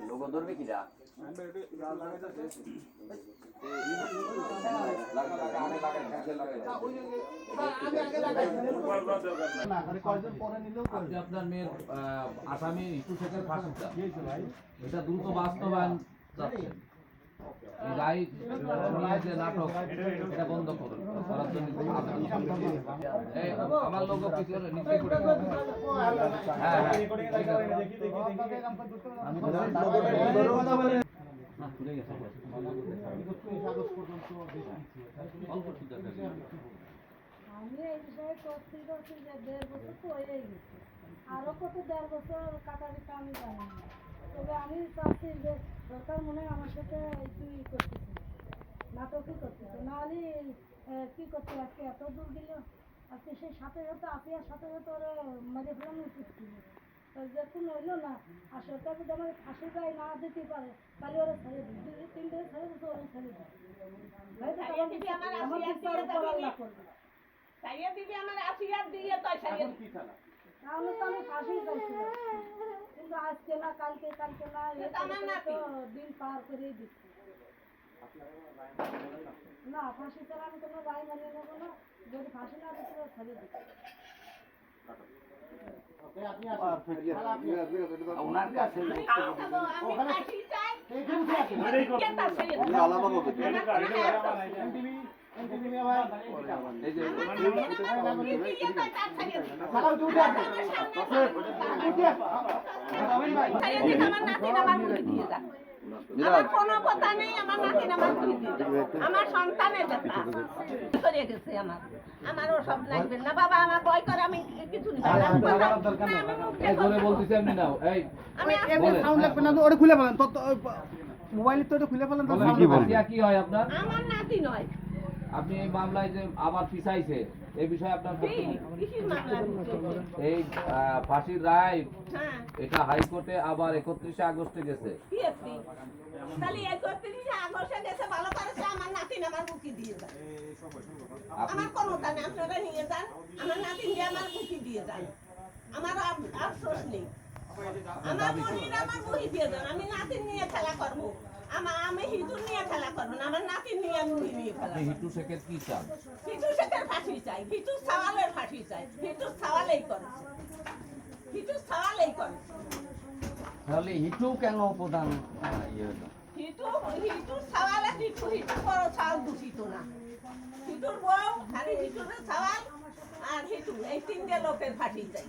Logo ধরবে কিরা আপনার মেয়ের আসামি ইস্যু শেখের ফাঁসিটা এটা দ্রুত বাস্তবায়ন চাচ্ছেন। রায় নিয়ে যে নাটক এটা বন্ধ করুন। আমার লোক পিছনে নিচে করে হ্যাঁ আমি এই বিষয়ে করছি যে 1.5 বছর তো হয়ে গেছে, আরো কত 1.5 বছর কাটারিটা আমি জানি না। তবে আমি চাচ্ছি যে সরকার মনে হয় আমার সাথে একটু করতেছে, নাটকই করতেছে, নাহলে কি করতে আজকে এত দূর দিল। আজকে সেই সাথে সাথে আসিয়ার সাথে সাথে ওরা মেরে ফেলানো উচিত ছিল, যখন হইলো না। আর সরকার যদি আমার ফাঁসি গায়ে না দিতে পারে তাহলে ওরা ছেড়ে দিই, 2-3 দিন ছেড়ে দিতে ওরা ছেড়ে দিই। তাহলে তো আমি ফাঁসি চাইছিলাম, কিন্তু আজকে না কালকে না দিন পার করেই দিচ্ছি। না ফাঁসি ছাড়া আমি কোনো রায় মানিয়ে নেবো না, যদি ফাঁসি না দিতে ছেড়ে দিচ্ছি। ওনার কাছে কোনো কথা নেই, আমার নাতিন আমার আমার সন্তানের ব্যাপার করে গেছে। আমার ও সব লাগবে না বাবা, আমার ভয় করে, আমি কিছু বলতেছি আপনি নাও এই সাউন্ড লাগবে না, ওটা খুলে ফেলেন, মোবাইলে তো ওটা খুলে ফেলেন। কি হয় আপনার? আমার নাতি নয়। আপনি এই মামলায় যে আবার পিছাইছে এই বিষয়ে আপনার এই ফাঁসির রায় এটা হাইকোর্টে আবার 31শে আগস্টে গেছে। তাহলে 31শে আগস্টে গেছে, ভালো করেছে। আমার নাতিন আমার মুখি দিয়ে যান, আমার কোনো তা নেই, আপনারা নিয়ে যান, আমার নাতিন দিয়ে আমার মুখি দিয়ে যান, আমার আফসোস নেই। আমার মনির আমার মুখি দিয়ে যান, আমি নাতিন নিয়ে খেলা করবো, আমি হিটু নিয়ে খেলা করবো না, আমার নাতিন নিয়ে মুড়ি নিয়ে খেলা। হিটু শেখের কি চান? হিটু শেখের ফাঁসি চাই, হিটু সওয়ালের ফাঁসি চাই, হিটু সওয়ালেই করেছে, হিটু সওয়ালেই করেছে। তাহলে হিটু কেন প্রধান হিটু সওয়ালে হিটু বড় সওয়াল দূষিত না। হিটুর বউ খালি হিটুর সওয়াল আর হিটু, এই 3টে লোকের ফাঁসি চাই,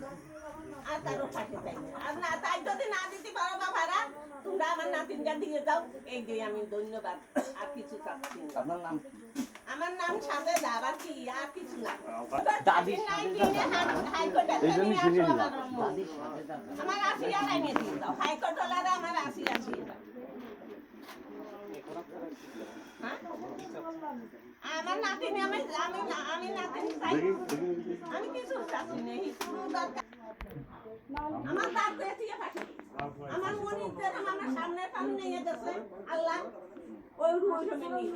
আর কারো ফাঁসি চাই না। আর না তাই যদি না দিতে পারো বা ভাড়া, তোমরা আমার নাতিনটা দিয়ে দাও, এই যে আমি ধন্যবাদ, আর কিছু চাচ্ছি। আপনার নাম? আমার নাম সাজেদা, আবার কি আর কিছু না। আমার আসিয়া লাইনে দিয়ে দাও, হাইকোর্ট ওলারা আমার আসিয়া দিয়ে দাও। আমার নাতিনি আমি নাতিনি চাই, আমি কিছু চাচ্ছি না। আমার দাঁত বেঁচিয়ে পাঠি, আমার মনিদের আমার সামনে পানি নিয়ে গেছে আল্লাহ, ওই রুম নিয়ে